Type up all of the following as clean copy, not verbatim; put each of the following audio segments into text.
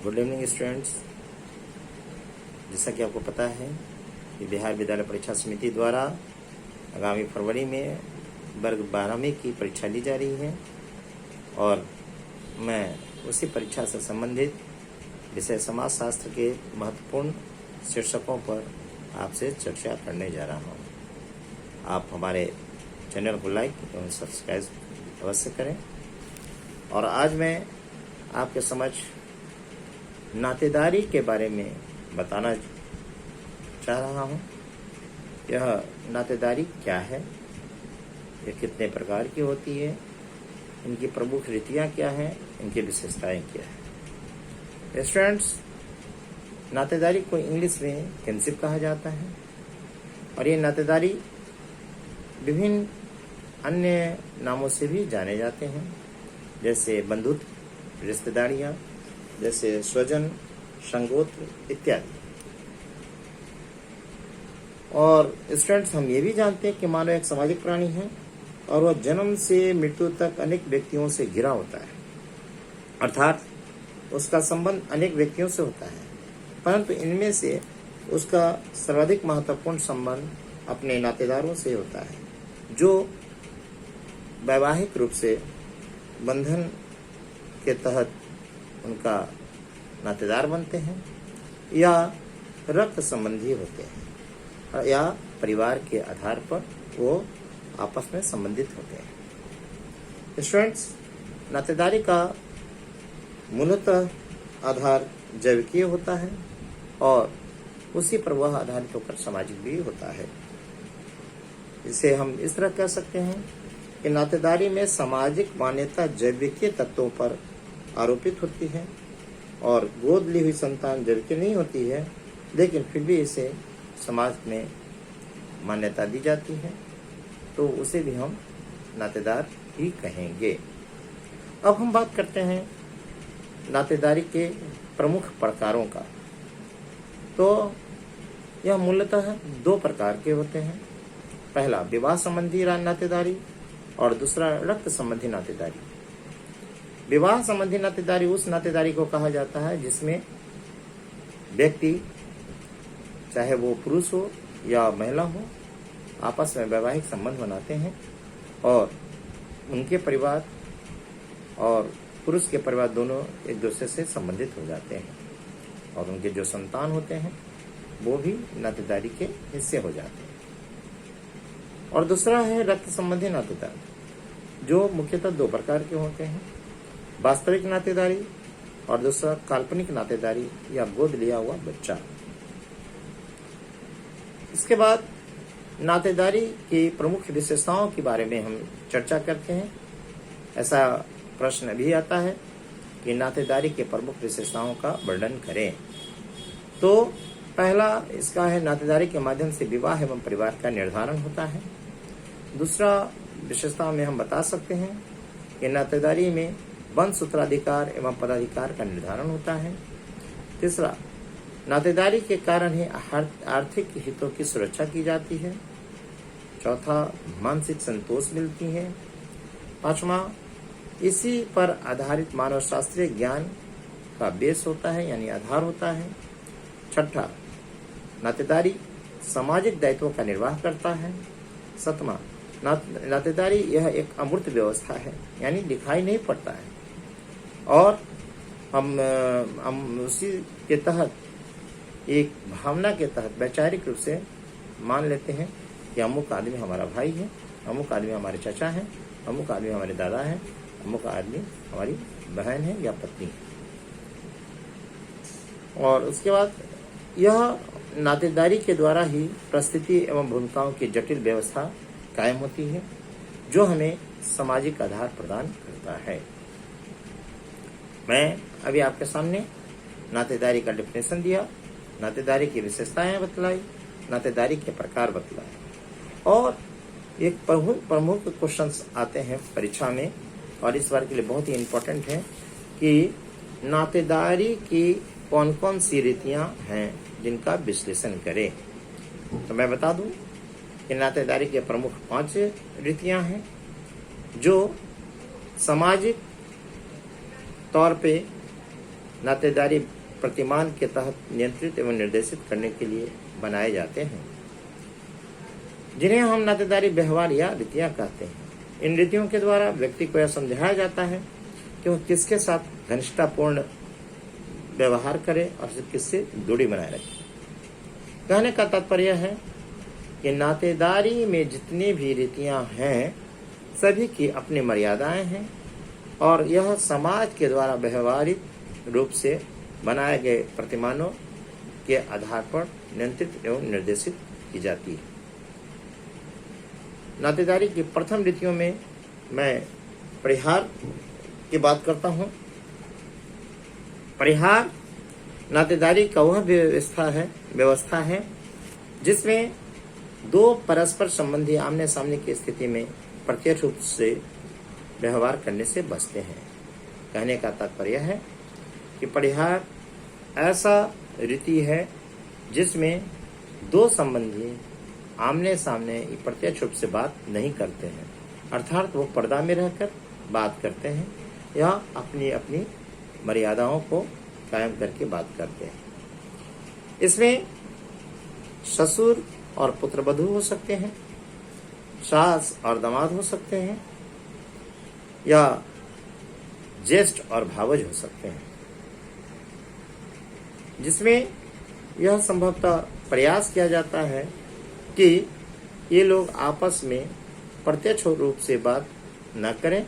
Good evening students. जैसा कि आपको पता है कि बिहार विद्यालय परीक्षा समिति द्वारा आगामी फरवरी में वर्ग 12वीं की परीक्षा ली जा रही है और मैं उसी परीक्षा से संबंधित विषय समाजशास्त्र के महत्वपूर्ण शीर्षकों पर आपसे चर्चा करने जा रहा हूँ। आप हमारे चैनल को लाइक एवं सब्सक्राइब अवश्य करें। और आज मैं आपके समझ नातेदारी के बारे में बताना चाह रहा हूँ। यह नातेदारी क्या है, यह कितने प्रकार की होती है, इनकी प्रमुख रीतियाँ क्या हैं, इनकी विशेषताएं क्या है। स्टूडेंट्स, नातेदारी को इंग्लिश में किनशिप कहा जाता है और ये नातेदारी विभिन्न अन्य नामों से भी जाने जाते हैं, जैसे बंधुत्व, रिश्तेदारियाँ, जैसे स्वजन, संगोत्र इत्यादि। और स्टूडेंट्स, हम ये भी जानते हैं कि मानव एक सामाजिक प्राणी है और वह जन्म से मृत्यु तक अनेक व्यक्तियों से घिरा होता है, अर्थात उसका संबंध अनेक व्यक्तियों से होता है, परंतु इनमें से उसका सर्वाधिक महत्वपूर्ण संबंध अपने नातेदारों से होता है, जो वैवाहिक रूप से बंधन के तहत उनका नातेदार बनते हैं या रक्त संबंधी होते हैं या परिवार के आधार पर वो आपस में संबंधित होते हैं। स्टूडेंट्स, नातेदारी का मूलतः आधार जैविकीय होता है और उसी पर वह आधारित होकर सामाजिक भी होता है। इसे हम इस तरह कह सकते हैं कि नातेदारी में सामाजिक मान्यता जैविकीय तत्वों पर आरोपित होती है और गोद ली हुई संतान जैविकीय नहीं होती है, लेकिन फिर भी इसे समाज में मान्यता दी जाती है, तो उसे भी हम नातेदार ही कहेंगे। अब हम बात करते हैं नातेदारी के प्रमुख प्रकारों का। तो यह मूलतः दो प्रकार के होते हैं। पहला विवाह संबंधी नातेदारी और दूसरा रक्त संबंधी नातेदारी। विवाह संबंधी नातेदारी उस नातेदारी को कहा जाता है जिसमें व्यक्ति, चाहे वो पुरुष हो या महिला हो, आपस में वैवाहिक संबंध बनाते हैं और उनके परिवार और पुरुष के परिवार दोनों एक दूसरे से संबंधित हो जाते हैं और उनके जो संतान होते हैं वो भी नातेदारी के हिस्से हो जाते हैं। और दूसरा है रक्त संबंधी नातेदारी, जो मुख्यतः दो प्रकार के होते हैं, वास्तविक नातेदारी और दूसरा काल्पनिक नातेदारी या गोद लिया हुआ बच्चा। इसके बाद नातेदारी की प्रमुख विशेषताओं के बारे में हम चर्चा करते हैं। ऐसा प्रश्न भी आता है कि नातेदारी के प्रमुख विशेषताओं का वर्णन करें। तो पहला इसका है, नातेदारी के माध्यम से विवाह एवं परिवार का निर्धारण होता है। दूसरा विशेषता में हम बता सकते हैं कि नातेदारी में वंश उत्तराधिकार एवं पदाधिकार का निर्धारण होता है। तीसरा, नातेदारी के कारण ही आर्थिक हितों की सुरक्षा की जाती है। चौथा, मानसिक संतोष मिलती है। पांचवा, इसी पर आधारित मानव शास्त्रीय ज्ञान का बेस होता है, यानी आधार होता है। छठा, नातेदारी सामाजिक दायित्वों का निर्वाह करता है। सातवां, नातेदारी यह एक अमूर्त व्यवस्था है, यानी दिखाई नहीं पड़ता है और हम उसी के तहत, एक भावना के तहत वैचारिक रूप से मान लेते हैं कि अमुक आदमी हमारा भाई है, अमुक आदमी हमारे चाचा है, अमुक आदमी हमारे दादा है, अमुक आदमी हमारी बहन है या पत्नी है। और उसके बाद यह नातेदारी के द्वारा ही परिस्थिति एवं भूमिकाओं की जटिल व्यवस्था कायम होती है, जो हमें सामाजिक आधार प्रदान करता है। मैं अभी आपके सामने नातेदारी का डेफिनेशन दिया, नातेदारी की विशेषताएं बतलाई, नातेदारी के प्रकार बतलाए और एक प्रमुख क्वेश्चंस आते हैं परीक्षा में और इस बार के लिए बहुत ही इम्पोर्टेंट है कि नातेदारी की कौन कौन सी रीतियां हैं जिनका विश्लेषण करें। तो मैं बता दूं कि नातेदारी के प्रमुख 5 रीतियां हैं जो सामाजिक तौर पे नातेदारी प्रतिमान के तहत नियंत्रित एवं निर्देशित करने के लिए बनाए जाते हैं, जिन्हें हम नातेदारी व्यवहार या रीतियां कहते हैं। इन रीतियों के द्वारा व्यक्ति को यह समझाया जाता है कि वह किसके साथ घनिष्ठतापूर्ण व्यवहार करे और किससे दूरी बनाए रखे। कहने का तात्पर्य है कि नातेदारी में जितनी भी रीतियां हैं सभी की अपनी मर्यादाएं हैं और यह समाज के द्वारा व्यवहारिक रूप से बनाए गए प्रतिमानों के आधार पर नियंत्रित एवं निर्देशित की जाती है। नातेदारी की प्रथम रीतियों में मैं परिहार की बात करता हूं। परिहार नातेदारी का वह व्यवस्था है जिसमें दो परस्पर संबंधी आमने सामने की स्थिति में प्रत्यक्ष रूप से व्यवहार करने से बचते हैं। कहने का तात्पर्य है कि परिहार ऐसा रीति है जिसमें दो संबंधी आमने सामने प्रत्यक्ष रूप से बात नहीं करते हैं, अर्थात वो पर्दा में रहकर बात करते हैं या अपनी अपनी मर्यादाओं को कायम करके बात करते हैं। इसमें ससुर और पुत्रवधू हो सकते हैं, सास और दामाद हो सकते हैं या ज्येष्ठ और भावज हो सकते हैं, जिसमें यह संभवतः प्रयास किया जाता है कि ये लोग आपस में प्रत्यक्ष रूप से बात न करें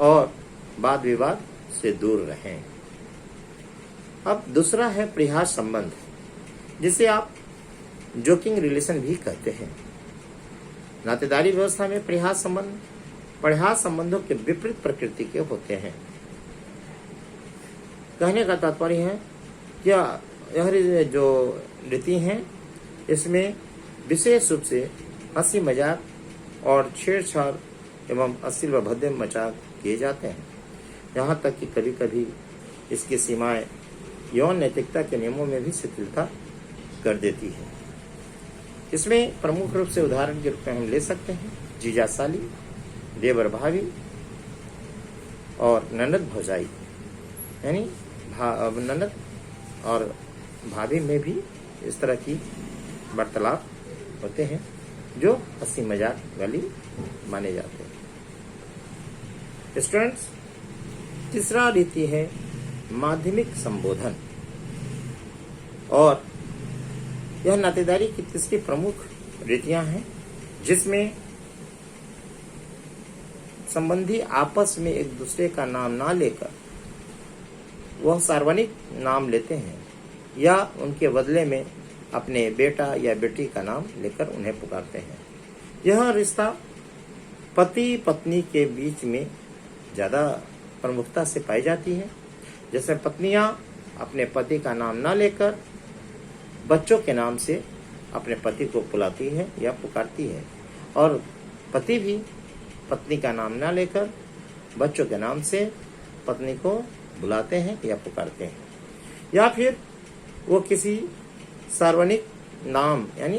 और वाद विवाद से दूर रहें। अब दूसरा है परिहार संबंध, जिसे आप जोकिंग रिलेशन भी कहते हैं। नातेदारी व्यवस्था में परिहार संबंधों के विपरीत प्रकृति के होते हैं। कहने का तात्पर्य है क्या यह जो रीति हैं इसमें विशेष रूप से हंसी मजाक और छेड़छाड़ एवं अश्लील व भद्दे मजाक किए जाते हैं। यहाँ तक कि कभी कभी इसकी सीमाएं यौन नैतिकता के नियमों में भी शिथिलता कर देती है। इसमें प्रमुख रूप से उदाहरण के रूप में हम ले सकते हैं जीजा साली, देवर भाभी और ननद भौजाई, यानी ननद और भाभी में भी इस तरह की वार्तालाप होते हैं जो हंसी मजाक वाली माने जाते हैं। स्टूडेंट्स, तीसरा रीति है माध्यमिक संबोधन और यह नातेदारी की तीसरी प्रमुख रीतियां हैं जिसमें संबंधी आपस में एक दूसरे का नाम ना लेकर वह सार्वजनिक नाम लेते हैं या उनके बदले में अपने बेटा या बेटी का नाम लेकर उन्हें पुकारते हैं। यह रिश्ता पति पत्नी के बीच में ज्यादा प्रमुखता से पाई जाती है। जैसे पत्नियां अपने पति का नाम ना लेकर बच्चों के नाम से अपने पति को बुलाती है या पुकारती है और पति भी पत्नी का नाम ना लेकर बच्चों के नाम से पत्नी को बुलाते हैं या पुकारते हैं, या फिर वो किसी सार्वजनिक नाम यानी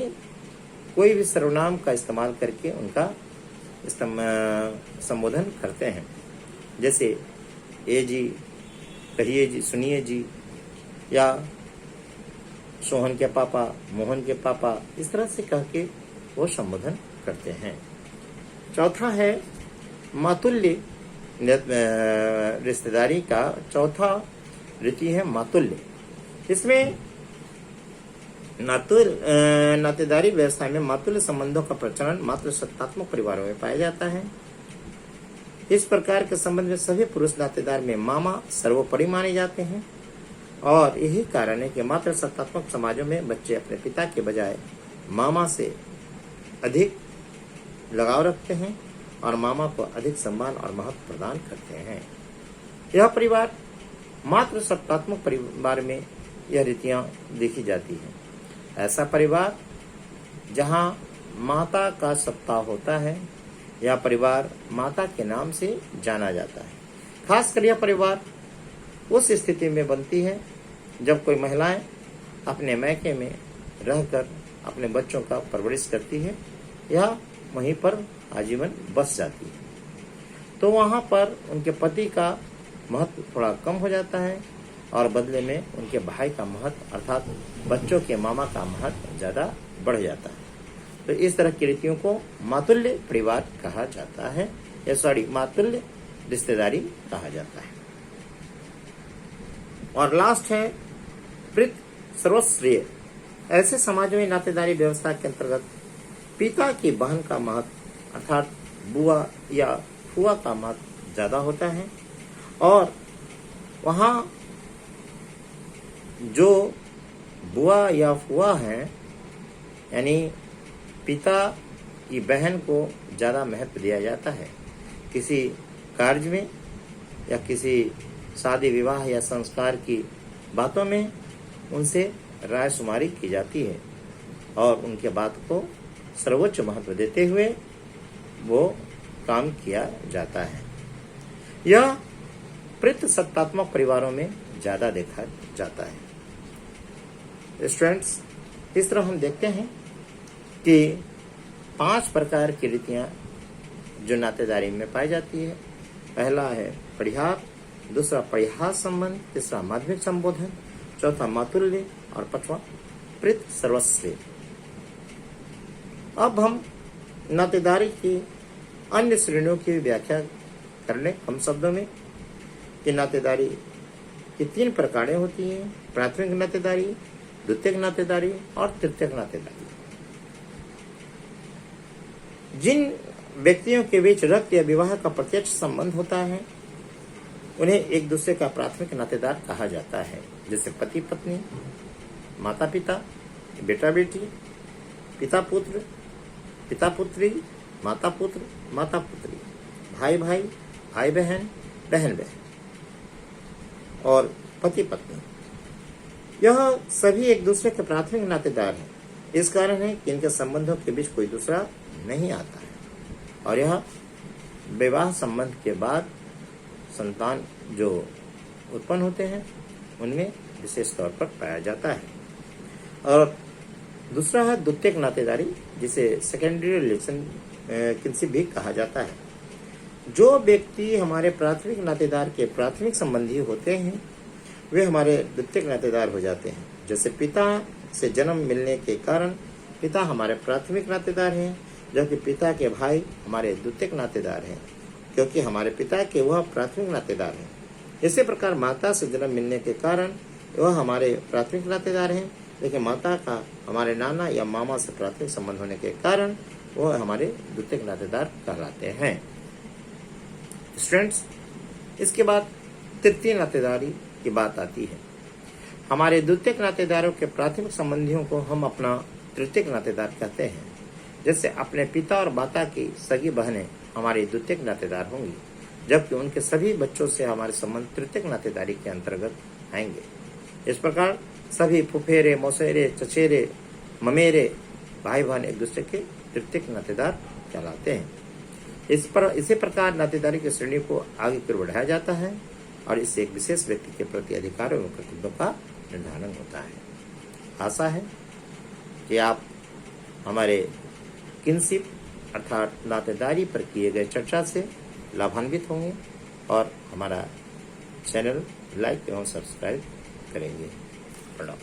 कोई भी सर्वनाम का इस्तेमाल करके उनका संबोधन करते हैं। जैसे ए जी, कहिए जी, सुनिए जी, या सोहन के पापा, मोहन के पापा, इस तरह से कह के वो संबोधन करते हैं। चौथा है मातुल्य रिश्तेदारी का चौथा रीति है मातुल्य। इसमें नातेदारी व्यवस्था में मातुल्य संबंधों का प्रचलन मात्र सत्तात्मक परिवारों में पाया जाता है। इस प्रकार के संबंध में सभी पुरुष नातेदार में मामा सर्वोपरि माने जाते हैं और यही कारण है कि मात्र सत्तात्मक समाजों में बच्चे अपने पिता के बजाय मामा से अधिक लगाव रखते हैं और मामा को अधिक सम्मान और महत्व प्रदान करते हैं। यह परिवार मात्र सत्तात्मक परिवार में यह रीतियां देखी जाती हैं। ऐसा परिवार जहां माता का सत्ता होता है, यह परिवार माता के नाम से जाना जाता है। खासकर यह परिवार उस स्थिति में बनती है जब कोई महिलाएं अपने मैके में रहकर अपने बच्चों का परवरिश करती है या वहीं पर आजीवन बस जाती है, तो वहां पर उनके पति का महत्व थोड़ा कम हो जाता है और बदले में उनके भाई का महत्व अर्थात बच्चों के मामा का महत्व ज्यादा बढ़ जाता है। तो इस तरह की रीतियों को मातुल्य परिवार कहा जाता है, या मातुल्य रिश्तेदारी कहा जाता है। और लास्ट है प्रीत सर्वश्रेय। ऐसे समाज में नातेदारी व्यवस्था के अंतर्गत पिता की बहन का महत्व अर्थात बुआ या फुआ का महत्व ज्यादा होता है, और वहाँ जो बुआ या फुआ है यानी पिता की बहन को ज्यादा महत्व दिया जाता है। किसी कार्य में या किसी शादी विवाह या संस्कार की बातों में उनसे राय शुमारी की जाती है और उनके बात को सर्वोच्च महत्व देते हुए वो काम किया जाता है। यह प्रीत सत्तात्मक परिवारों में ज्यादा देखा जाता है। स्टूडेंट्स, इस तरह हम देखते हैं कि 5 प्रकार की रीतियां जो नातेदारी में पाई जाती है। पहला है परिहार, दूसरा परिहार संबंध, तीसरा माध्यमिक संबोधन, चौथा मातुल्य और पांचवा प्रीत सर्वश्रेय। अब हम नातेदारी की अन्य श्रेणियों की व्याख्या कर लें कम शब्दों में कि नातेदारी की 3 प्रकारें होती हैं: प्राथमिक नातेदारी, द्वितीयक नातेदारी और तृतीयक नातेदारी। जिन व्यक्तियों के बीच रक्त या विवाह का प्रत्यक्ष संबंध होता है उन्हें एक दूसरे का प्राथमिक नातेदार कहा जाता है, जैसे पति पत्नी, माता पिता, बेटा बेटी, पिता पुत्र, पिता पुत्री, माता पुत्र, माता पुत्री, भाई भाई, भाई बहन, बहन बहन और पति पत्नी। यह सभी एक दूसरे के प्राथमिक नातेदार हैं। इस कारण है कि इनके संबंधों के बीच कोई दूसरा नहीं आता है और यह विवाह संबंध के बाद संतान जो उत्पन्न होते हैं उनमें विशेष तौर पर पाया जाता है। और दूसरा है द्वितीयक नातेदारी, जिसे सेकेंडरी रिलेशनशिप भी कहा जाता है। जो व्यक्ति हमारे प्राथमिक नातेदार के प्राथमिक संबंधी होते हैं वे हमारे द्वितीयक नातेदार हो जाते हैं। जैसे पिता से जन्म मिलने के कारण पिता हमारे प्राथमिक नातेदार हैं, जबकि पिता के भाई हमारे द्वितीयक नातेदार हैं, क्योंकि हमारे पिता के वह प्राथमिक नातेदार हैं। इसी प्रकार माता से जन्म मिलने के कारण वह हमारे प्राथमिक नातेदार हैं, लेकिन माता का हमारे नाना या मामा से प्राथमिक संबंध होने के कारण वह हमारे द्वितीयक नातेदार कहलाते हैं। स्टूडेंट्स, इसके बाद तृतीय नातेदारी की बात आती है। हमारे द्वितीयक नातेदारों के प्राथमिक संबंधियों को हम अपना तृतीयक नातेदार कहते हैं। जैसे अपने पिता और माता की सगी बहनें हमारी द्वितीयक नातेदार होंगी, जबकि उनके सभी बच्चों से हमारे संबंध तृतीयक नातेदारी के अंतर्गत आएंगे। इस प्रकार सभी फुफेरे, मौसेरे, चचेरे, ममेरे भाई बहन एक दूसरे के तृतीयक नातेदार कहलाते हैं। इसी प्रकार नातेदारी की श्रेणी को आगे की ओर बढ़ाया जाता है और इससे एक विशेष व्यक्ति के प्रति अधिकारों एवं कर्तव्यों का निर्धारण होता है। आशा है कि आप हमारे किनशिप अर्थात नातेदारी पर किए गए चर्चा से लाभान्वित होंगे और हमारा चैनल लाइक एवं सब्सक्राइब करेंगे। प्रणाम।